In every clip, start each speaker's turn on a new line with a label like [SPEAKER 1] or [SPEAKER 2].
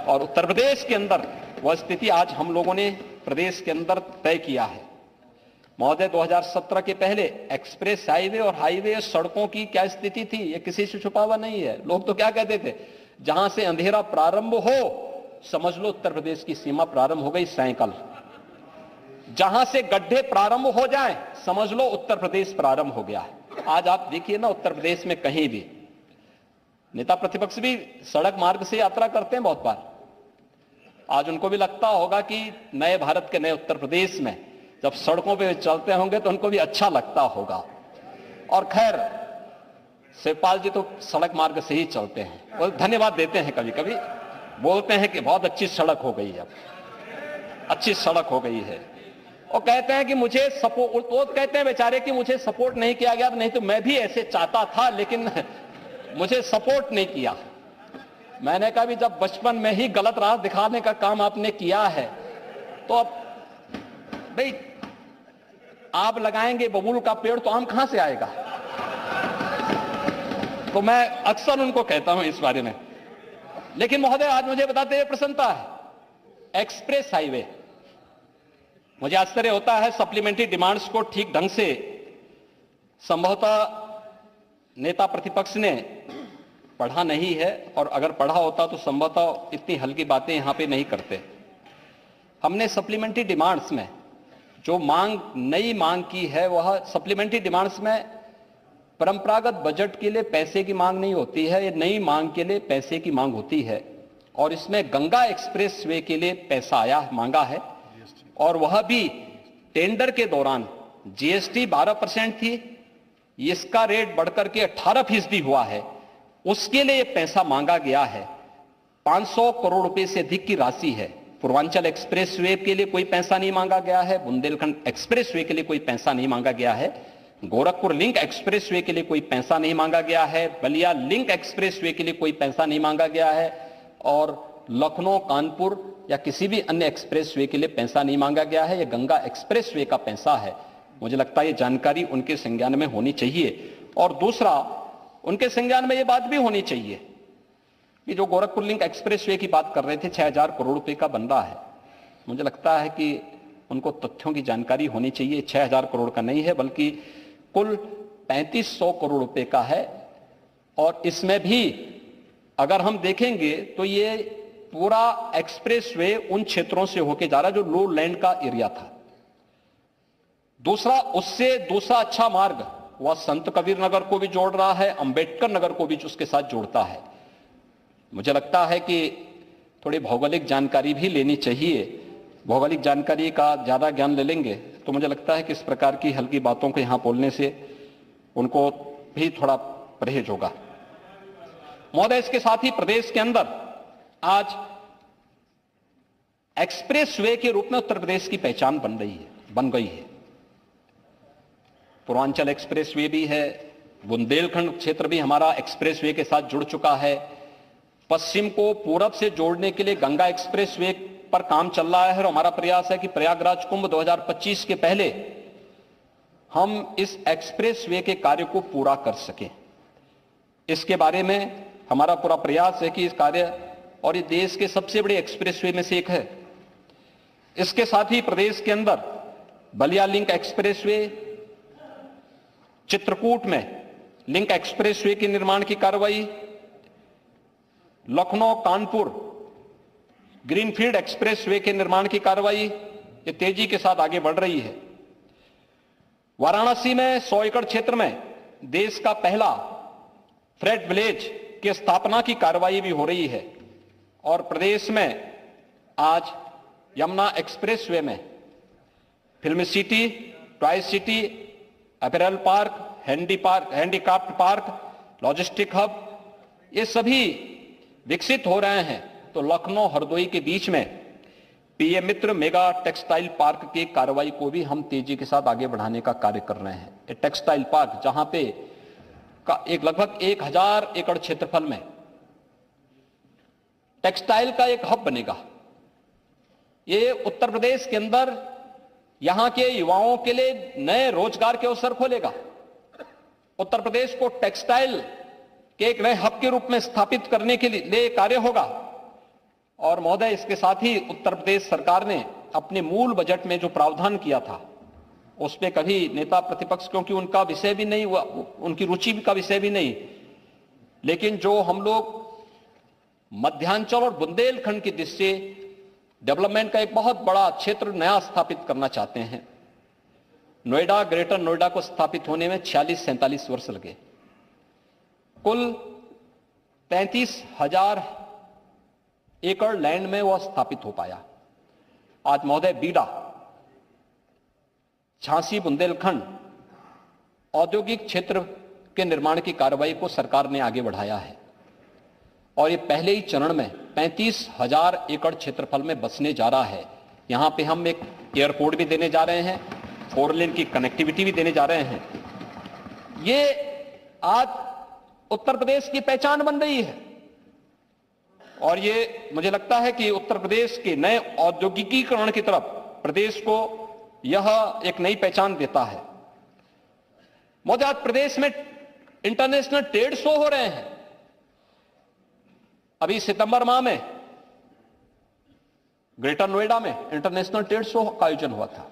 [SPEAKER 1] और उत्तर प्रदेश के अंदर वह स्थिति आज हम लोगों ने प्रदेश के अंदर तय किया है। महोदय, 2017 के पहले एक्सप्रेस हाईवे और हाईवे सड़कों की क्या स्थिति थी, ये किसी से छुपा हुआ नहीं है। लोग तो क्या कहते थे, जहां से अंधेरा प्रारंभ हो समझ लो उत्तर प्रदेश की सीमा प्रारंभ हो गई साइकिल, जहां से गड्ढे प्रारंभ हो जाएं समझ लो उत्तर प्रदेश प्रारंभ हो गया है। आज आप देखिए ना, उत्तर प्रदेश में कहीं भी नेता प्रतिपक्ष भी सड़क मार्ग से यात्रा करते हैं बहुत बार। आज उनको भी लगता होगा कि नए भारत के नए उत्तर प्रदेश में जब सड़कों पे चलते होंगे तो उनको भी अच्छा लगता होगा। और खैर, शिवपाल जी तो सड़क मार्ग से ही चलते हैं, वो धन्यवाद देते हैं, कभी कभी बोलते हैं कि बहुत अच्छी सड़क हो गई है, अब अच्छी सड़क हो गई है। और कहते हैं कि मुझे सपोर्ट, वो कहते हैं बेचारे कि मुझे सपोर्ट नहीं किया गया, नहीं तो मैं भी ऐसे चाहता था लेकिन मुझे सपोर्ट नहीं किया। मैंने कहा भी जब बचपन में ही गलत राह दिखाने का काम आपने किया है तो अब भाई आप लगाएंगे बबूल का पेड़ तो आम कहां से आएगा। तो मैं अक्सर उनको कहता हूं इस बारे में। लेकिन महोदय, आज मुझे बताते हुए प्रसन्नता है, एक्सप्रेस हाईवे, मुझे आश्चर्य होता है सप्लीमेंट्री डिमांड्स को ठीक ढंग से संभवतः नेता प्रतिपक्ष ने पढ़ा नहीं है, और अगर पढ़ा होता तो संभवतः इतनी हल्की बातें यहां पे नहीं करते। हमने सप्लीमेंट्री डिमांड्स में जो मांग, नई मांग की है, वह सप्लीमेंट्री डिमांड्स में परंपरागत बजट के लिए पैसे की मांग नहीं होती है, ये नई मांग के लिए पैसे की मांग होती है। और इसमें गंगा एक्सप्रेस वे के लिए पैसा आया, मांगा है, और वह भी टेंडर के दौरान जीएसटी 12% थी, इसका रेट बढ़कर के 18% हुआ है, उसके लिए पैसा मांगा गया है। 500 करोड़ रुपए से अधिक की राशि है। पूर्वांचल एक्सप्रेस वे के लिए कोई पैसा नहीं मांगा गया है, बुंदेलखंड एक्सप्रेस वे के लिए कोई पैसा नहीं मांगा गया है, गोरखपुर लिंक एक्सप्रेस वे के लिए कोई पैसा नहीं मांगा गया है, बलिया लिंक एक्सप्रेस वे के लिए कोई पैसा नहीं मांगा गया है, और लखनऊ कानपुर या किसी भी अन्य एक्सप्रेस वे के लिए पैसा नहीं मांगा गया है। यह गंगा एक्सप्रेस वे का पैसा है। मुझे लगता है ये जानकारी उनके संज्ञान में होनी चाहिए। और दूसरा, उनके संज्ञान में ये बात भी होनी चाहिए कि जो गोरखपुर लिंक एक्सप्रेस वे की बात कर रहे थे, 6000 करोड़ रुपए का बन रहा है। मुझे लगता है कि उनको तथ्यों की जानकारी होनी चाहिए। 6000 करोड़ का नहीं है, बल्कि कुल 3500 करोड़ रुपए का है। और इसमें भी अगर हम देखेंगे तो ये पूरा एक्सप्रेस वे उन क्षेत्रों से होके जा रहा है जो लो लैंड का एरिया था। दूसरा, उससे दूसरा अच्छा मार्ग वह संत कबीर नगर को भी जोड़ रहा है, अंबेडकर नगर को भी उसके साथ जोड़ता है। मुझे लगता है कि थोड़ी भौगोलिक जानकारी भी लेनी चाहिए। भौगोलिक जानकारी का ज्यादा ज्ञान ले लेंगे तो मुझे लगता है कि इस प्रकार की हल्की बातों को यहां बोलने से उनको भी थोड़ा परहेज होगा। महोदय, इसके साथ ही प्रदेश के अंदर आज एक्सप्रेस वे के रूप में उत्तर प्रदेश की पहचान बन गई है। पूर्वांचल एक्सप्रेस वे भी है, बुंदेलखंड क्षेत्र भी हमारा एक्सप्रेस वे के साथ जुड़ चुका है। पश्चिम को पूरब से जोड़ने के लिए गंगा एक्सप्रेस वे पर काम चल रहा है, और हमारा प्रयास है कि प्रयागराज कुंभ 2025 के पहले हम इस एक्सप्रेस वे के कार्य को पूरा कर सकें। इसके बारे में हमारा पूरा प्रयास है कि इस कार्य, और ये देश के सबसे बड़े एक्सप्रेस वे में से एक है। इसके साथ ही प्रदेश के अंदर Ballia link express way, Chitrakoot में लिंक एक्सप्रेस वे के निर्माण की कार्रवाई, Lucknow Kanpur greenfield express way के निर्माण की कार्रवाई ये तेजी के साथ आगे बढ़ रही है। वाराणसी में 100 एकड़ क्षेत्र में देश का पहला फ्रेट विलेज की स्थापना की कार्रवाई भी हो रही है। और प्रदेश में आज यमुना एक्सप्रेस वे में film city, toy city, apparel park, handicraft park, logistic hub, ये सभी विकसित हो रहे हैं। तो लखनऊ हरदोई के बीच में पीएम मित्र मेगा टेक्सटाइल पार्क की कार्रवाई को भी हम तेजी के साथ आगे बढ़ाने का कार्य कर रहे हैं। ये टेक्सटाइल पार्क जहां पे एक लगभग 1000 एकड़ क्षेत्रफल में टेक्सटाइल का एक हब बनेगा। ये उत्तर प्रदेश के अंदर यहां के युवाओं के लिए नए रोजगार के अवसर खोलेगा। उत्तर प्रदेश को टेक्सटाइल के एक नए हब के रूप में स्थापित करने के लिए कार्य होगा। और और महोदय, इसके साथ ही उत्तर प्रदेश सरकार ने अपने मूल बजट में जो प्रावधान किया था उस पे कभी नेता प्रतिपक्ष, क्योंकि उनका विषय भी नहीं हुआ, उनकी रुचि का विषय भी नहीं, लेकिन जो हम लोग मध्यांचल और बुंदेलखंड की दृष्टि से डेवलपमेंट का एक बहुत बड़ा क्षेत्र नया स्थापित करना चाहते हैं। नोएडा, ग्रेटर नोएडा को स्थापित होने में 46-47 वर्ष लगे। कुल 33,000 एकड़ लैंड में वह स्थापित हो पाया। आज महोदय, बीडा, झांसी, बुंदेलखंड औद्योगिक क्षेत्र के निर्माण की कार्रवाई को सरकार ने आगे बढ़ाया है और ये पहले ही चरण में 35,000 एकड़ क्षेत्रफल में बसने जा रहा है। यहां पे हम एक एयरपोर्ट भी देने जा रहे हैं, 4 लेन की कनेक्टिविटी भी देने जा रहे हैं। ये आज उत्तर प्रदेश की पहचान बन रही है और ये मुझे लगता है कि उत्तर प्रदेश के नए औद्योगिकीकरण की तरफ प्रदेश को यह एक नई पहचान देता है। महोदय, आज प्रदेश में इंटरनेशनल ट्रेड शो हो रहे हैं। अभी सितंबर माह में ग्रेटर नोएडा में इंटरनेशनल ट्रेड शो का आयोजन हुआ था।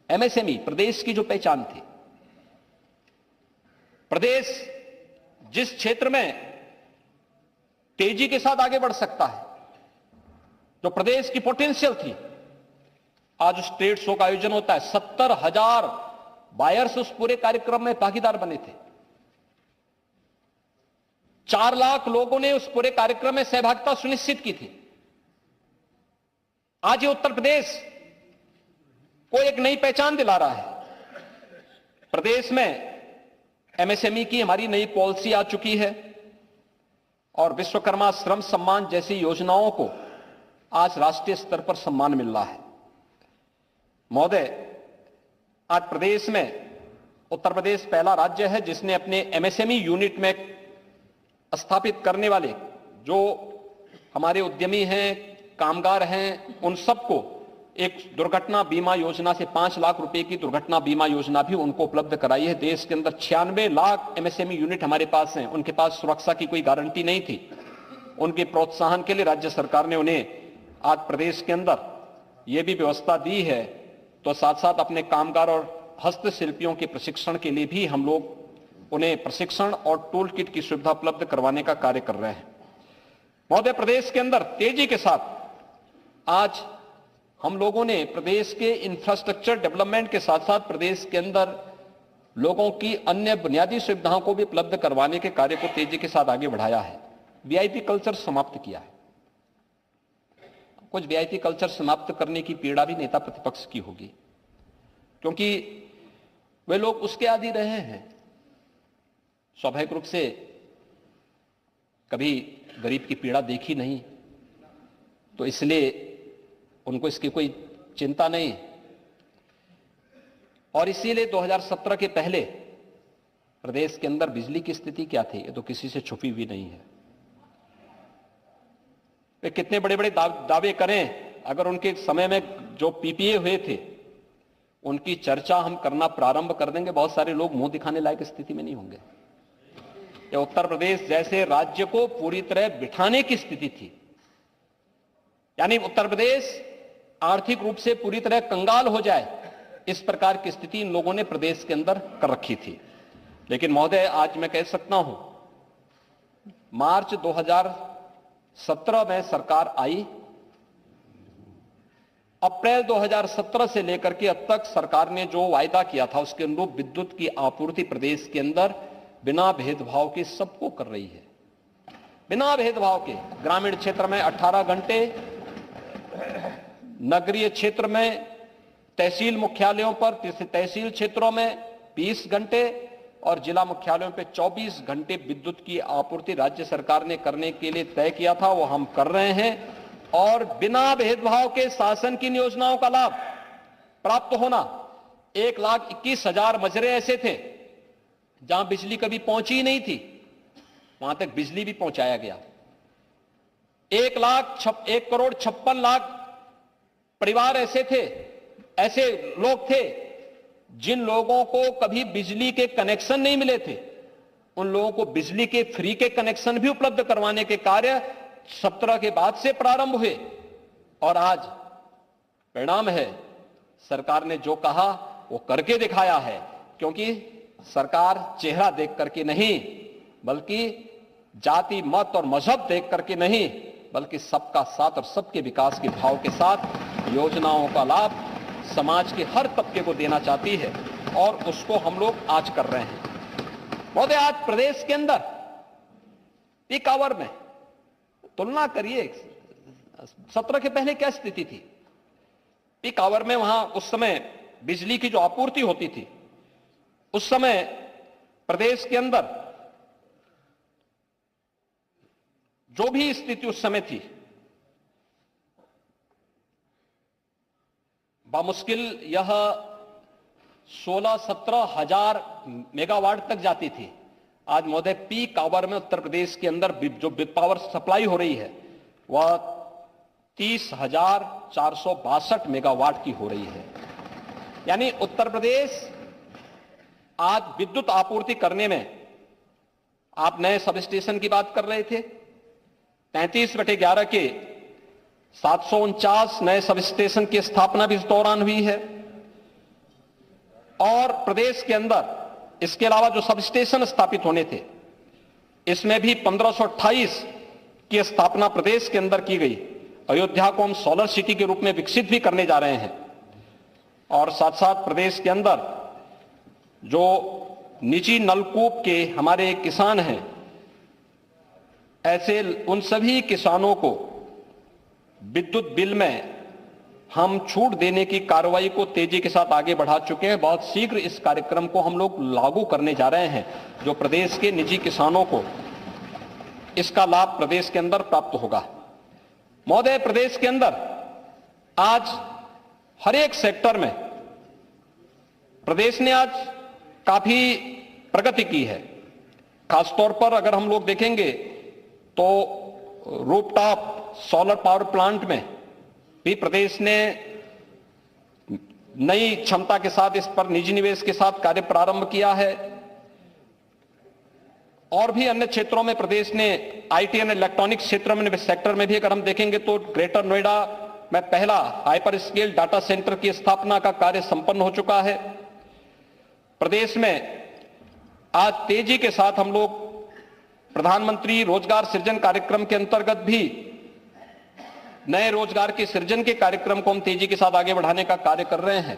[SPEAKER 1] एमएसएमई प्रदेश की जो पहचान थी, प्रदेश जिस क्षेत्र में तेजी के साथ आगे बढ़ सकता है, जो प्रदेश की पोटेंशियल थी, आज उस ट्रेड शो का आयोजन होता है। 70,000 बायर्स उस पूरे कार्यक्रम में भागीदार बने थे। 4 लाख लोगों ने उस पूरे कार्यक्रम में सहभागिता सुनिश्चित की थी। आज ये उत्तर प्रदेश को एक नई पहचान दिला रहा है। प्रदेश में एमएसएमई की हमारी नई पॉलिसी आ चुकी है और विश्वकर्मा श्रम सम्मान जैसी योजनाओं को आज राष्ट्रीय स्तर पर सम्मान मिल रहा है। महोदय, आज प्रदेश में उत्तर प्रदेश पहला राज्य है जिसने अपने एमएसएमई यूनिट में स्थापित करने वाले जो हमारे उद्यमी हैं, कामगार हैं, उन सबको एक दुर्घटना बीमा योजना से 5 लाख रुपए की दुर्घटना बीमा योजना भी उनको उपलब्ध कराई है। देश के अंदर 96 लाख एमएसएमई यूनिट हमारे पास हैं, उनके पास सुरक्षा की कोई गारंटी नहीं थी। उनके प्रोत्साहन के लिए राज्य सरकार ने उन्हें आज प्रदेश के अंदर यह भी व्यवस्था दी है, तो साथ साथ अपने कामगार और हस्तशिल्पियों के प्रशिक्षण के लिए भी हम लोग उन्हें प्रशिक्षण और टूल किट की सुविधा उपलब्ध करवाने का कार्य कर रहे हैं। महोदय, प्रदेश के अंदर तेजी के साथ आज हम लोगों ने प्रदेश के इंफ्रास्ट्रक्चर डेवलपमेंट के साथ साथ प्रदेश के अंदर लोगों की अन्य बुनियादी सुविधाओं को भी उपलब्ध करवाने के कार्य को तेजी के साथ आगे बढ़ाया है। वीआईपी कल्चर समाप्त किया है। कुछ वीआईपी कल्चर समाप्त करने की पीड़ा भी नेता प्रतिपक्ष की होगी, क्योंकि वे लोग उसके आदी रहे हैं। स्वाभाविक रूप से कभी गरीब की पीड़ा देखी नहीं, तो इसलिए उनको इसकी कोई चिंता नहीं। और इसीलिए 2017 के पहले प्रदेश के अंदर बिजली की स्थिति क्या थी, ये तो किसी से छुपी हुई नहीं है। वे कितने बड़े बड़े दावे करें, अगर उनके समय में जो पीपीए हुए थे उनकी चर्चा हम करना प्रारंभ कर देंगे, बहुत सारे लोग मुंह दिखाने लायक स्थिति में नहीं होंगे। ये उत्तर प्रदेश जैसे राज्य को पूरी तरह बिठाने की स्थिति थी, यानी उत्तर प्रदेश आर्थिक रूप से पूरी तरह कंगाल हो जाए, इस प्रकार की स्थिति इन लोगों ने प्रदेश के अंदर कर रखी थी। लेकिन महोदय, आज मैं कह सकता हूं, मार्च 2017 में सरकार आई, अप्रैल 2017 से लेकर के अब तक सरकार ने जो वायदा किया था उसके अनुरूप विद्युत की आपूर्ति प्रदेश के अंदर बिना भेदभाव के सबको कर रही है। बिना भेदभाव के ग्रामीण क्षेत्र में 18 घंटे, नगरीय क्षेत्र में तहसील मुख्यालयों पर, तहसील क्षेत्रों में 20 घंटे और जिला मुख्यालयों पे 24 घंटे विद्युत की आपूर्ति राज्य सरकार ने करने के लिए तय किया था, वो हम कर रहे हैं। और बिना भेदभाव के शासन की योजनाओं का लाभ प्राप्त होना। 1,21,000 मजरे ऐसे थे जहां बिजली कभी पहुंची ही नहीं थी, वहां तक बिजली भी पहुंचाया गया। 1,56,00,000 परिवार ऐसे थे, ऐसे लोग थे जिन लोगों को कभी बिजली के कनेक्शन नहीं मिले थे, उन लोगों को बिजली के फ्री के कनेक्शन भी उपलब्ध करवाने के कार्य 17 के बाद से प्रारंभ हुए और आज परिणाम है, सरकार ने जो कहा वो करके दिखाया है। क्योंकि सरकार चेहरा देख करके नहीं, बल्कि जाति, मत और मजहब देख करके नहीं, बल्कि सबका साथ और सबके विकास के भाव के साथ योजनाओं का लाभ समाज के हर तबके को देना चाहती है और उसको हम लोग आज कर रहे हैं। महोदय, आज प्रदेश के अंदर पीक आवर में तुलना करिए, 17 के पहले क्या स्थिति थी। पीक आवर में वहां उस समय बिजली की जो आपूर्ति होती थी, उस समय प्रदेश के अंदर जो भी स्थिति उस समय थी, बामुश्किल यह 16-17 हजार मेगावाट तक जाती थी। आज महोदय पीक आवर में उत्तर प्रदेश के अंदर जो पावर सप्लाई हो रही है वह 30,462 मेगावाट की हो रही है। यानी उत्तर प्रदेश आज विद्युत आपूर्ति करने में, आप नए सब स्टेशन की बात कर रहे थे, 33/11 के 749 नए सब स्टेशन की स्थापना भी इस दौरान हुई है। और प्रदेश के अंदर इसके अलावा जो सब स्टेशन स्थापित होने थे, इसमें भी 1528 की स्थापना प्रदेश के अंदर की गई। अयोध्या को हम सोलर सिटी के रूप में विकसित भी करने जा रहे हैं। और साथ साथ प्रदेश के अंदर जो निजी नलकूप के हमारे किसान हैं, ऐसे उन सभी किसानों को विद्युत बिल में हम छूट देने की कार्रवाई को तेजी के साथ आगे बढ़ा चुके हैं। बहुत शीघ्र इस कार्यक्रम को हम लोग लागू करने जा रहे हैं, जो प्रदेश के निजी किसानों को इसका लाभ प्रदेश के अंदर प्राप्त होगा। महोदय, प्रदेश के अंदर आज हर एक सेक्टर में प्रदेश ने आज काफी प्रगति की है। खासतौर पर अगर हम लोग देखेंगे तो रूफटॉप सोलर पावर प्लांट में भी प्रदेश ने नई क्षमता के साथ इस पर निजी निवेश के साथ कार्य प्रारंभ किया है। और भी अन्य क्षेत्रों में प्रदेश ने आईटी एंड इलेक्ट्रॉनिक्स क्षेत्र में सेक्टर में भी अगर हम देखेंगे तो ग्रेटर नोएडा में पहला हाइपर स्केल डाटा सेंटर की स्थापना का कार्य संपन्न हो चुका है। प्रदेश में आज तेजी के साथ हम लोग प्रधानमंत्री रोजगार सृजन कार्यक्रम के अंतर्गत भी नए रोजगार के सृजन के कार्यक्रम को हम तेजी के साथ आगे बढ़ाने का कार्य कर रहे हैं।